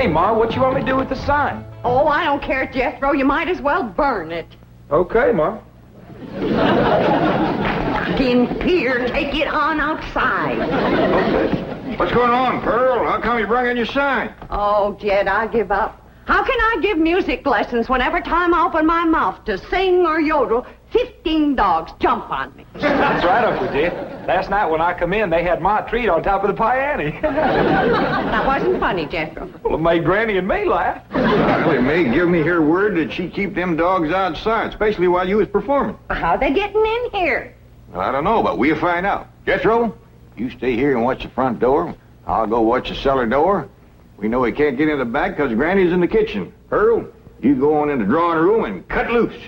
Hey, Ma, what you want me to do with the sign? Oh, I don't care, Jethro. You might as well burn it. Okay, Ma. In here, take it on outside. Okay. What's going on, Pearl? How come you brought in your sign? Oh, Jed, I give up. How can I give music lessons when every time I open my mouth to sing or yodel, 15 dogs jump on me? That's right, Uncle Jed. Last night when I come in, they had my treat on top of the piano. That wasn't funny, Jethro. Well, it made Granny and me laugh. Well, it may give me her word that she keep them dogs outside, especially while you was performing. How they getting in here? Well, I don't know, but we'll find out. Jethro, you stay here and watch the front door. I'll go watch the cellar door. We know he can't get in the back because Granny's in the kitchen. Pearl, you go on in the drawing room and cut loose.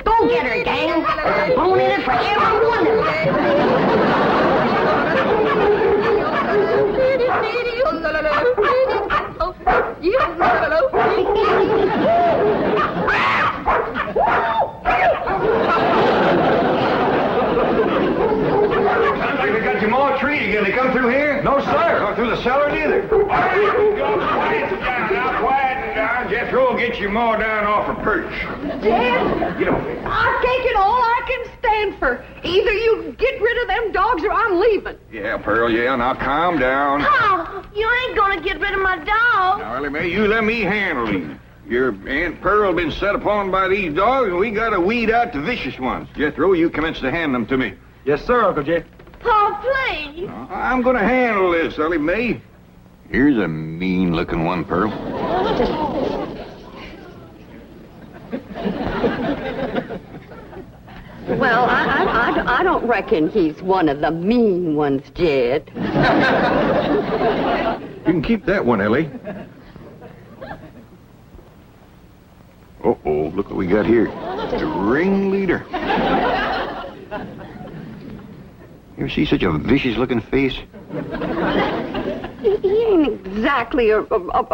Go get her, gang. There's a bone in it for every one of Sounds like they got your more treat again. They come through here? No, sir. Or through the cellar, neither. Now, quiet down. Jethro will get your more down off her perch. Jed, Get over there. I've taken all I can stand for. Either you get rid of them dogs or I'm leaving. Yeah, Pearl, yeah. Now, calm down. Oh, you ain't gonna get rid of my dog. Now, Ellie Mae, you let me handle these. Your Aunt Pearl been set upon by these dogs, and we gotta weed out the vicious ones. Jethro, you commence to hand them to me. Yes, sir, Uncle Jed. Pa, please. I'm gonna handle this, Ellie Mae. Here's a mean-looking one, Pearl. Well, I don't reckon he's one of the mean ones, Jed. You can keep that one, Ellie. Uh-oh, look what we got here. The ringleader. You ever see such a vicious-looking face? He ain't exactly a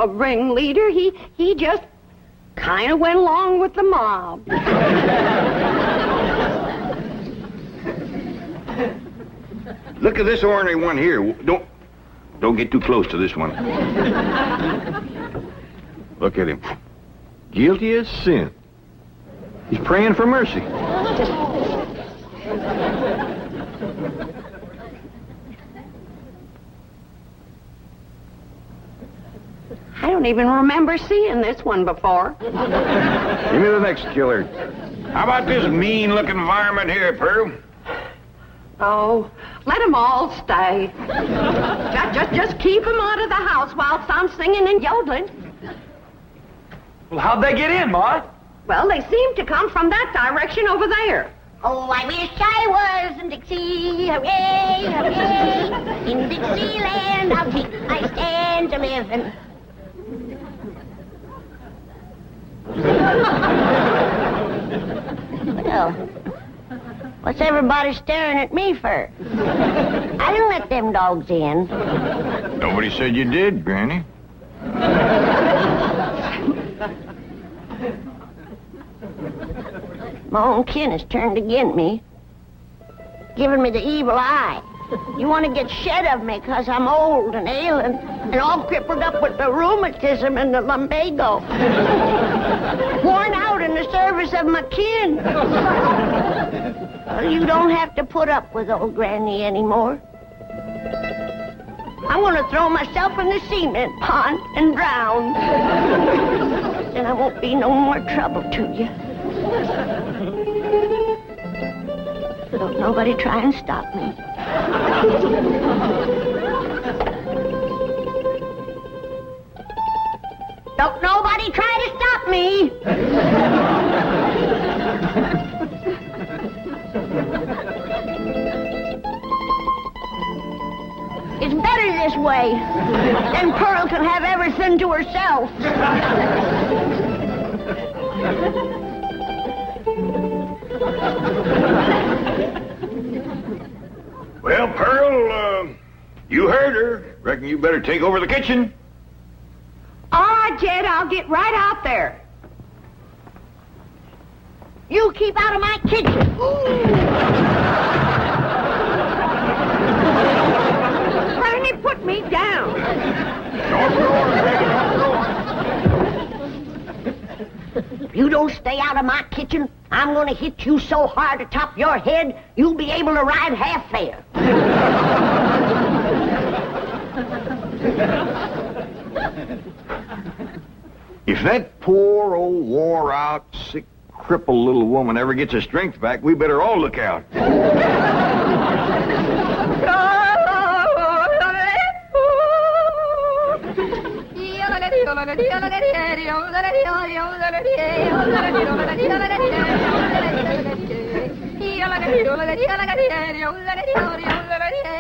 ringleader. He just kind of went along with the mob. Look at this ornery one here. Don't get too close to this one. Look at him. Guilty as sin. He's praying for mercy. I don't even remember seeing this one before. Give me the next killer. How about this mean-looking varmint here, Pearl? Oh, let them all stay. Just keep them out of the house whilst I'm singing and yodeling. Well, how'd they get in, Ma? Well, they seem to come from that direction over there. Oh, I wish I was in Dixie, hooray, hooray. In Dixieland, I'll take my stand to living. Well, what's everybody staring at me for? I didn't let them dogs in. Nobody said you did, Granny. My own kin has turned against me, giving me the evil eye. You want to get shed of me because I'm old and ailing and all crippled up with the rheumatism and the lumbago. Worn out in the service of my kin. Well, you don't have to put up with old Granny anymore. I want to throw myself in the cement pond and drown. Then I won't be no more trouble to you. So don't nobody try and stop me. Don't nobody try to stop me. It's better this way. Then Pearl can have everything to herself. Well, Pearl, you heard her. Reckon you better take over the kitchen. All right, Jed, I'll get right out there. You keep out of my kitchen. Granny, put me down. If you don't stay out of my kitchen, I'm going to hit you so hard atop your head, you'll be able to ride half fare. If that poor old wore-out, sick, crippled little woman ever gets her strength back, we better all look out.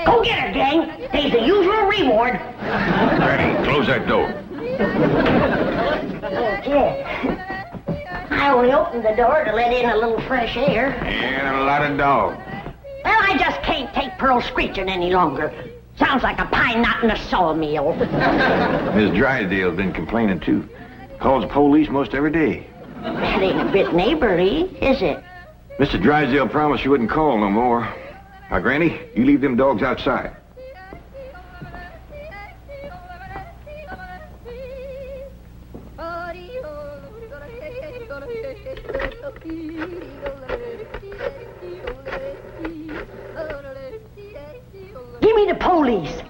Go get her, gang. There's the usual reward. Granny, close that door. Okay. I only opened the door to let in a little fresh air. And a lot of dogs. Well, I just can't take Pearl screeching any longer. Sounds like a pine knot in a sawmill. Miss Drysdale's been complaining, too. Calls the police most every day. That ain't a bit neighborly, is it? Mr. Drysdale promised she wouldn't call no more. Now, Granny, you leave them dogs outside. Give me the police.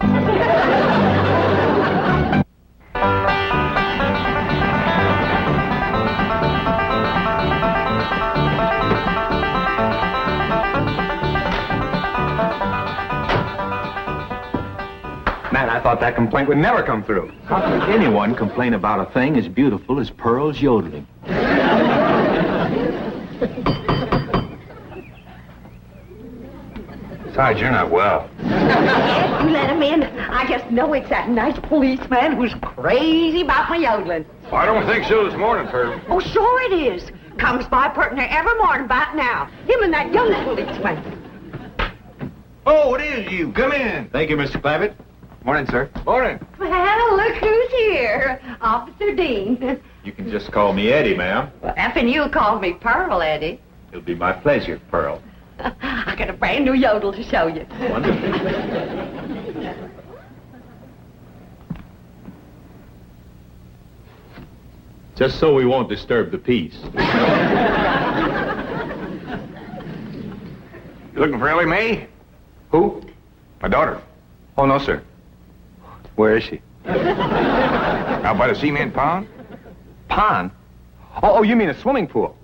Man, I thought that complaint would never come through. How could anyone complain about a thing as beautiful as Pearl's yodeling? Besides, you're not well. Yes, you let him in. I just know it's that nice policeman who's crazy about my yodeling. I don't think so this morning, Pearl. Oh, sure it is. Comes by partner every morning about now. Him and that young policeman. Oh, it is you. Come in. Thank you, Mr. Clavitt. Morning, sir. Morning. Well, look who's here. Officer Dean. You can just call me Eddie, ma'am. Well, effing you called me Pearl, Eddie. It'll be my pleasure, Pearl. I got a brand new yodel to show you. Wonderful. Just so we won't disturb the peace. You looking for Ellie Mae? Who? My daughter. Oh, no, sir. Where is she? Out by the cement pond? Pond? Oh, you mean a swimming pool?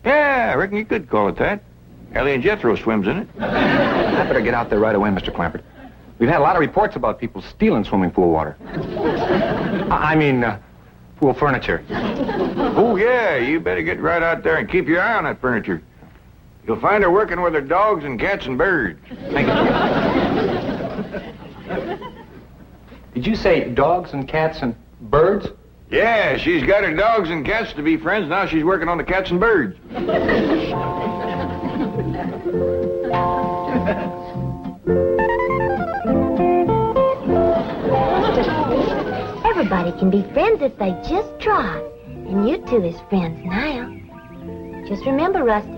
Yeah, I reckon you could call it that. Ellie and Jethro swims in it. I better get out there right away, Mr. Clampert. We've had a lot of reports about people stealing swimming pool water. I mean, pool furniture. Oh, yeah, you better get right out there and keep your eye on that furniture. You'll find her working with her dogs and cats and birds. Thank you. Did you say dogs and cats and birds? Yeah, she's got her dogs and cats to be friends. Now she's working on the cats and birds. Everybody can be friends if they just try. And you two is friends now. Just remember, Rusty,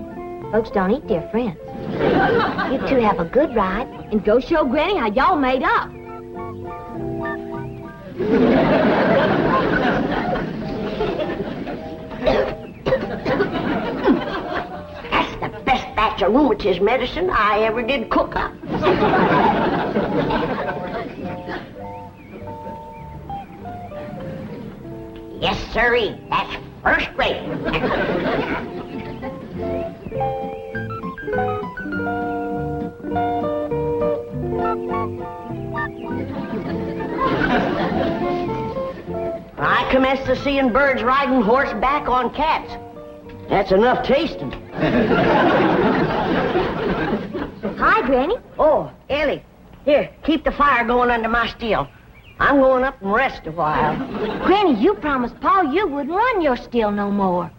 folks don't eat their friends. You two have a good ride and go show Granny how y'all made up. That's the best batch of rheumatism medicine I ever did cook up. Yes, sirree. That's first rate. I commenced to seeing birds riding horseback on cats. That's enough tasting. Hi, Granny. Oh, Ellie, here, keep the fire going under my steel. I'm going up and rest a while. Granny, you promised Pa you wouldn't run your still no more.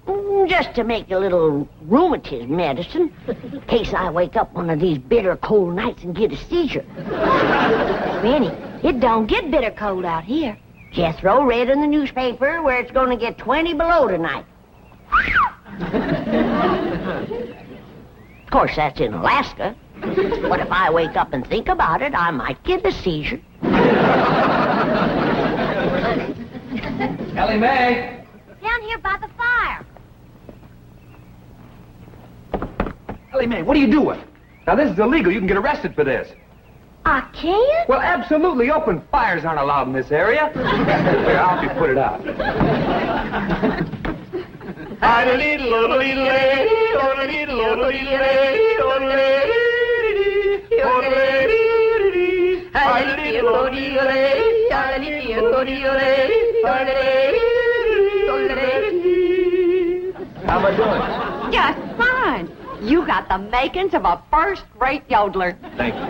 Just to make a little rheumatism medicine, in case I wake up one of these bitter cold nights and get a seizure. Granny, It don't get bitter cold out here. Jethro read in the newspaper where it's going to get 20 below tonight. Of course, that's in Alaska. But if I wake up and think about it, I might get a seizure. Ellie Mae! Down here by the fire. Ellie Mae, what are you doing? Now, this is illegal. You can get arrested for this. I can't? Well, absolutely. Open fires aren't allowed in this area. Here, I'll help you put it out. How am I doing? Just fine. You got the makings of a first-rate yodeler. Thank you.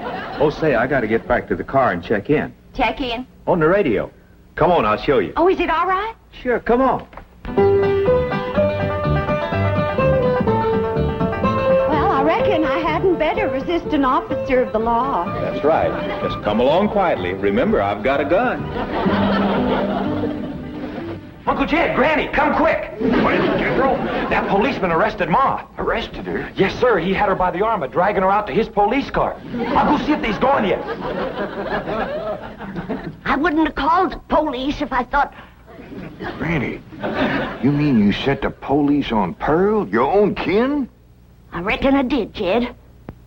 Oh, say, I got to get back to the car and check in. Check in. On the radio. Come on, I'll show you. Oh, is it all right? Sure, come on. Well, I reckon I hadn't better resist an officer of the law. That's right. Just come along quietly. Remember, I've got a gun. Uncle Jed, Granny, come quick. What is it, General? That policeman arrested Ma. Arrested her? Yes, sir. He had her by the arm, dragging her out to his police car. I'll go see if he's gone yet. I wouldn't have called the police if I thought... Granny, you mean you set the police on Pearl, your own kin? I reckon I did, Jed.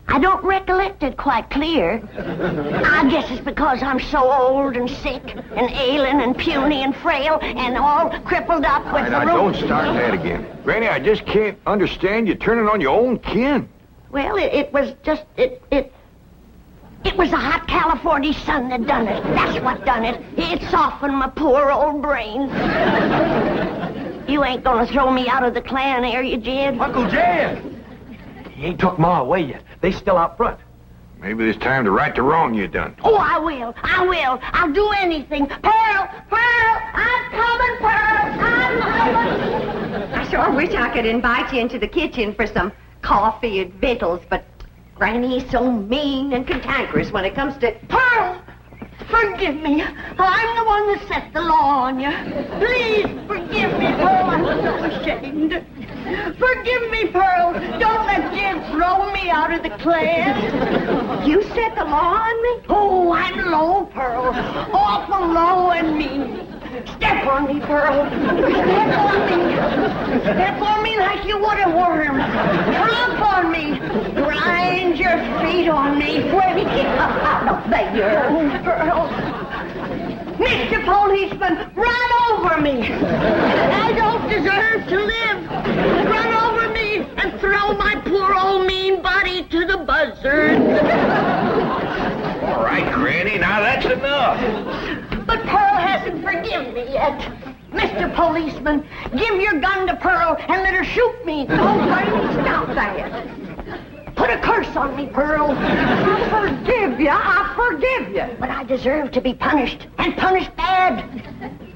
I don't recollect it quite clear. I guess it's because I'm so old and sick and ailing and puny and frail and all crippled up with All right, now, don't start that again. Granny, I just can't understand you turning on your own kin. Well, it was just... It was the hot California sun that done it. That's what done it. It softened my poor old brain. You ain't gonna throw me out of the clan, are you, Jed? Uncle Jed! He ain't took Ma away yet. They still out front. Maybe it's time to right the wrong you done. Oh, I will. I'll do anything. Pearl! I'm coming, Pearl! I'm coming! I sure wish I could invite you into the kitchen for some coffee and victuals, but Granny's so mean and cantankerous when it comes to... Pearl! Forgive me. I'm the one that set the law on you. Please forgive me, Pearl. I'm so ashamed. Forgive me, Pearl. Don't let Jim throw me out of the clan. You set the law on me? Oh, I'm low, Pearl. Awful low and mean. Step on me, Pearl. Step on me. Step on me like you would a worm. Trump on me. Grind your feet on me. Where me get out of there, Pearl. Mr. Policeman, run over me. I don't deserve to live. Run over me and throw my poor old mean body to the buzzards. All right, Granny, now that's enough. But Pearl hasn't forgiven me yet. Mr. Policeman, give your gun to Pearl and let her shoot me. Oh, Granny, stop that. Put a curse on me, Pearl. I forgive you. But I deserve to be punished, and punished bad.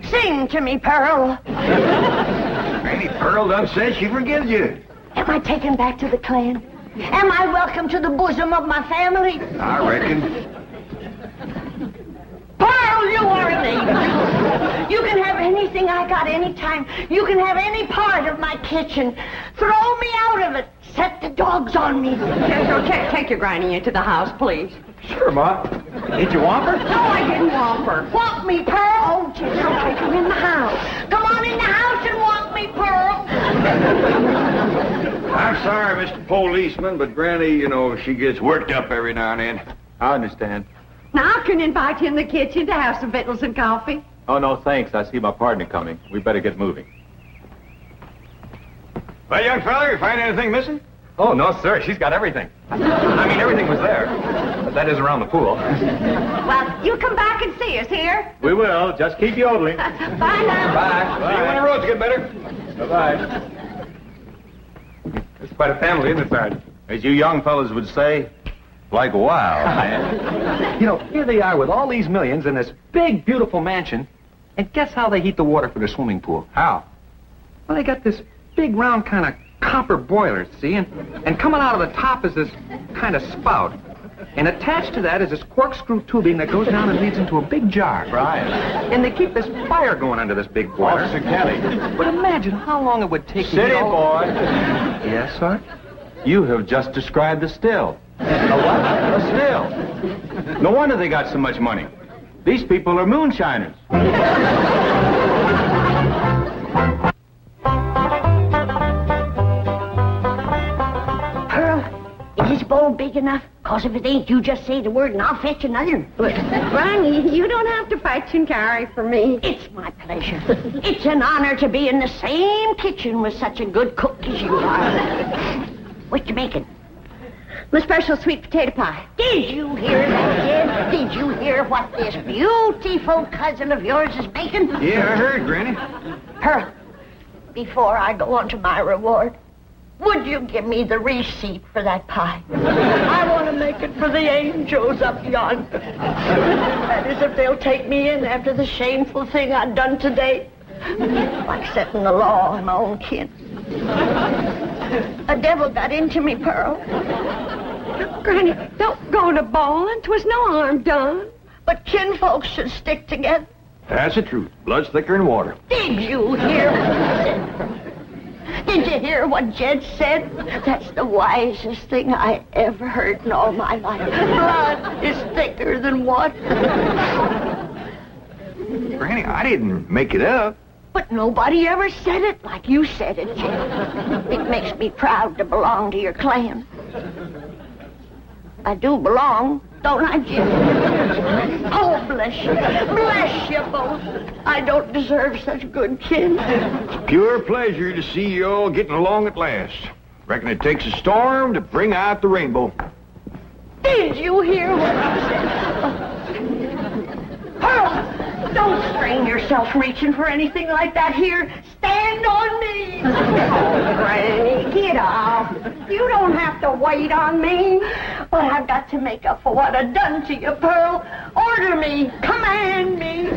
Sing to me, Pearl. Granny, Pearl done said she forgives you. Am I taken back to the clan? Am I welcome to the bosom of my family? I reckon. Pearl, you are an angel. You can have anything I got anytime. You can have any part of my kitchen. Throw me out of it. Set the dogs on me. Jethro, take your Granny into the house, please. Sure, Ma. Did you want her? No, I didn't want her. Want me, Pearl? Oh, Jethro, take her in the house. Come on in the house and want me, Pearl. I'm sorry, Mr. Policeman, but Granny, you know, she gets worked up every now and then. I understand. Now I can invite you in the kitchen to have some victuals and coffee. Oh, no, thanks. I see my partner coming. We better get moving. Well, young fella, you find anything missing? Oh, no, sir. She's got everything. I mean, everything was there. But that is around the pool. Well, you come back and see us here. We will. Just keep yodeling. Bye now. Bye. See you when the roads get better. Bye-bye. It's quite a family, isn't it, Sergeant? As you young fellas would say, like wow. You know, here they are with all these millions in this big, beautiful mansion. And guess how they heat the water for their swimming pool? How? Well, they got this big, round kind of copper boiler, see? And coming out of the top is this kind of spout. And attached to that is this corkscrew tubing that goes down and leads into a big jar. Right. And they keep this fire going under this big boiler. Officer Kelly. But imagine how long it would take to City get all... boy. Yes, sir? You have just described a still. A what? A still. No wonder they got so much money. These people are moonshiners. Pearl, is this bowl big enough? Cause if it ain't, you just say the word and I'll fetch another. Granny, you don't have to fetch and carry for me. It's my pleasure. It's an honor to be in the same kitchen with such a good cook as you are. What you making? My special sweet potato pie. Did you hear that, Jed? Did you hear what this beautiful cousin of yours is making? Yeah, I heard, Granny. Pearl, before I go on to my reward, would you give me the receipt for that pie? I want to make it for the angels up yonder. That is, if they'll take me in after the shameful thing I've done today. Like setting the law on my own kin. A devil got into me, Pearl. Granny, don't go to bawling. 'Twas no harm done. But kinfolks should stick together. That's the truth. Blood's thicker than water. Did you hear what I said, Pearl? Did you hear what Jed said? That's the wisest thing I ever heard in all my life. Blood is thicker than water. Granny, I didn't make it up. But nobody ever said it like you said it, Jed. It makes me proud to belong to your clan. I do belong, don't I, Jed? Oh, bless you. Bless you both. I don't deserve such good kin. It's pure pleasure to see you all getting along at last. Reckon it takes a storm to bring out the rainbow. Did you hear what I said? Pearl! Don't strain yourself reaching for anything like that here. Stand on me. Oh, Granny, get off. You don't have to wait on me. But I've got to make up for what I've done to you, Pearl. Order me. Command me.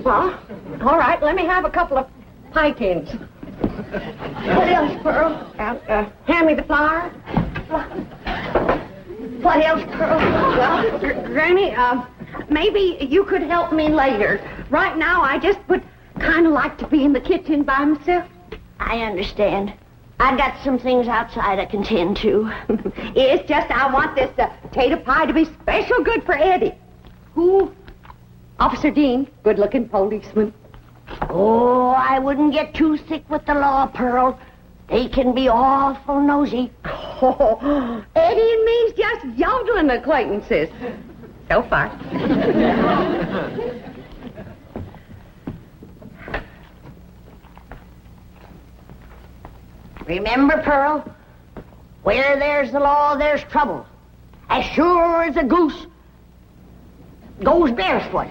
Well, all right, let me have a couple of pie tins. What else, Pearl? Hand me the flour. What else, Pearl? Well, Granny, maybe you could help me later. Right now, I just would kind of like to be in the kitchen by myself. I understand. I got some things outside I can tend to. It's just I want this potato pie to be special good for Eddie. Who? Officer Dean, good-looking policeman. Oh, I wouldn't get too thick with the law, Pearl. They can be awful nosy. Oh, Eddie and me's just yodeling acquaintances. So far. Remember, Pearl, where there's the law, there's trouble. As sure as a goose goes barefoot.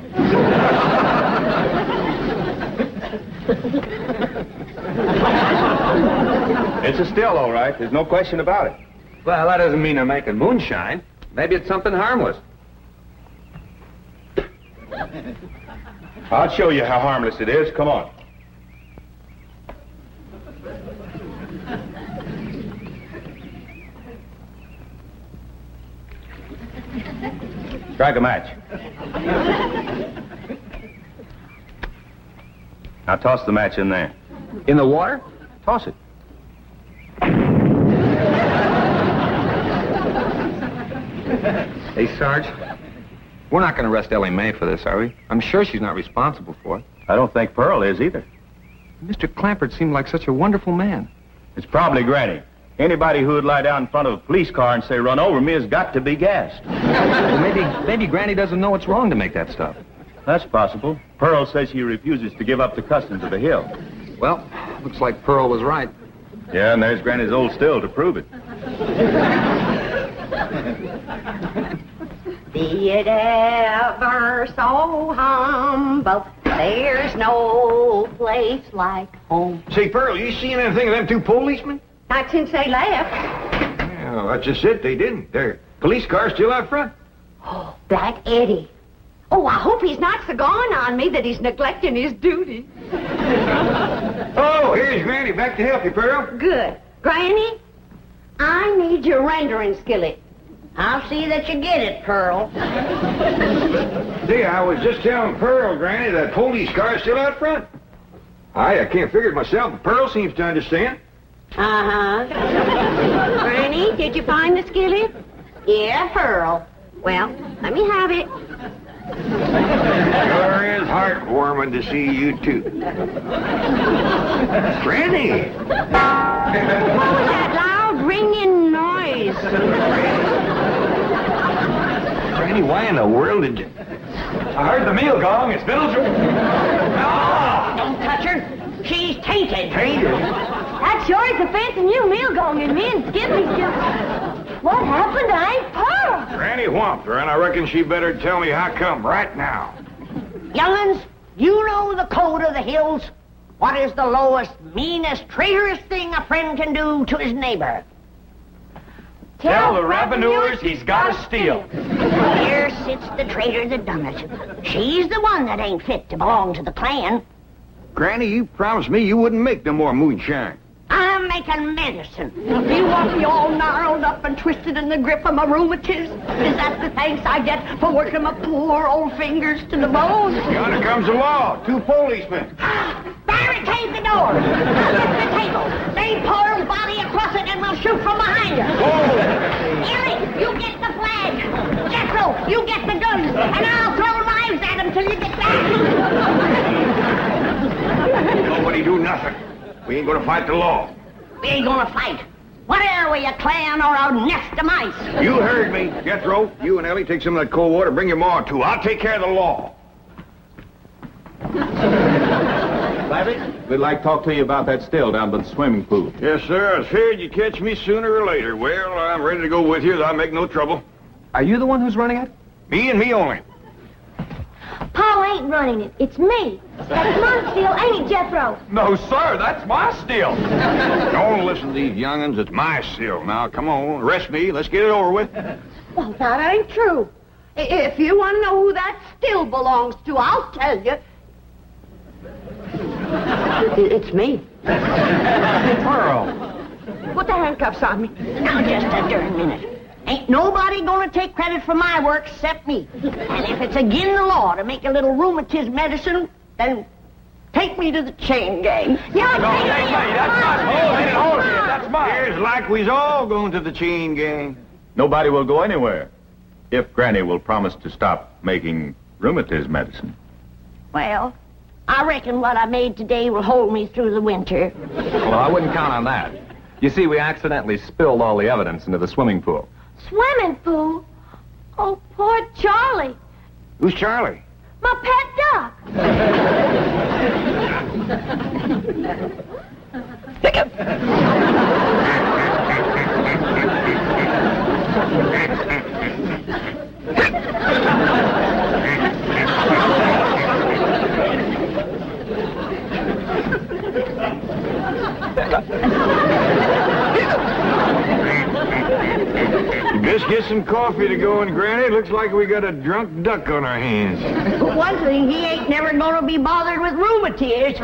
It's a still, all right. There's no question about it. Well, that doesn't mean they're making moonshine. Maybe it's something harmless. I'll show you how harmless it is. Come on. Strike a match. Now toss the match in there. In the water? Toss it. Hey, Sarge, we're not going to arrest Ellie Mae for this, are we? I'm sure she's not responsible for it. I don't think Pearl is either. Mr. Clampert seemed like such a wonderful man. It's probably Granny. Anybody who would lie down in front of a police car and say, "Run over me," has got to be gassed. Well, maybe Granny doesn't know it's wrong to make that stuff. That's possible. Pearl says she refuses to give up the customs of the hill. Well, looks like Pearl was right. Yeah, and there's Granny's old still to prove it. Be it ever so humble, there's no place like home. Say, Pearl, you seen anything of them two policemen? Not since they left. Well, that's just it. They didn't. Their police car's still out front. Oh, Black Eddie. Oh, I hope he's not so gone on me that he's neglecting his duty. Oh, here's Granny back to help you, Pearl. Good. Granny, I need your rendering skillet. I'll see that you get it, Pearl. See, I was just telling Pearl, Granny, that police car's still out front. I can't figure it myself, but Pearl seems to understand. Uh-huh. Granny, did you find the skillet? Yeah, Pearl. Well, let me have it. Sure is heartwarming to see you two. Granny! What was that loud ringing noise? Granny, why in the world did you... I heard the meal gong. It's Biddle's. Ah! Don't touch her. She's tainted. Tainted? That sure is a fancy new meal going, and me and Skippy's just... What happened to Aunt Pearl? Granny whomped her, and I reckon she better tell me how come right now. Young'uns, you know the code of the hills. What is the lowest, meanest, traitorous thing a friend can do to his neighbor? Tell the revenuers he's got to steal. Here sits the traitor that done it. She's the one that ain't fit to belong to the clan. Granny, you promised me you wouldn't make no more moonshine. I'm making medicine. You want me all gnarled up and twisted in the grip of my rheumatism? Is that the thanks I get for working my poor old fingers to the bone? Yonder comes the law. 2 policemen. Barricade the door. Lift the table. Lay Pearl's body across it and we'll shoot from behind her. Ellie, you get the flag. Jethro, you get the guns. And I'll throw knives at him till you get back. Nobody do nothing. We ain't gonna fight the law. We ain't gonna fight. What are we, a clan or a nest of mice? You heard me. Jethro, you and Ellie take some of that cold water. Bring your ma, too. I'll take care of the law. Larry, we'd like to talk to you about that still down by the swimming pool. Yes, sir. I was feared you'd catch me sooner or later. Well, I'm ready to go with you. I'll make no trouble. Are you the one who's running it? Me and me only. Paul ain't running it. It's me. That's my steal, ain't it, Jethro? No, sir, that's my still. Don't listen to these young'uns. It's my seal. Now, come on. Arrest me. Let's get it over with. Well, that ain't true. If you want to know who that still belongs to, I'll tell you. It's me. Pearl. Put the handcuffs on me. Now, just a darn minute. Ain't nobody gonna take credit for my work except me. And if it's agin the law to make a little rheumatism medicine, then take me to the chain gang. Yeah, No, that's mine. That's mine. Hold it. That's mine. Here's like we's all going to the chain gang. Nobody will go anywhere if Granny will promise to stop making rheumatism medicine. Well, I reckon what I made today will hold me through the winter. Well, I wouldn't count on that. You see, we accidentally spilled all the evidence into the swimming pool. Swimming pool? Oh, poor Charlie. Who's Charlie? My pet duck. Just get some coffee to go in, Granny. Looks like we got a drunk duck on our hands. For one thing, he ain't never gonna be bothered with rheumatiz.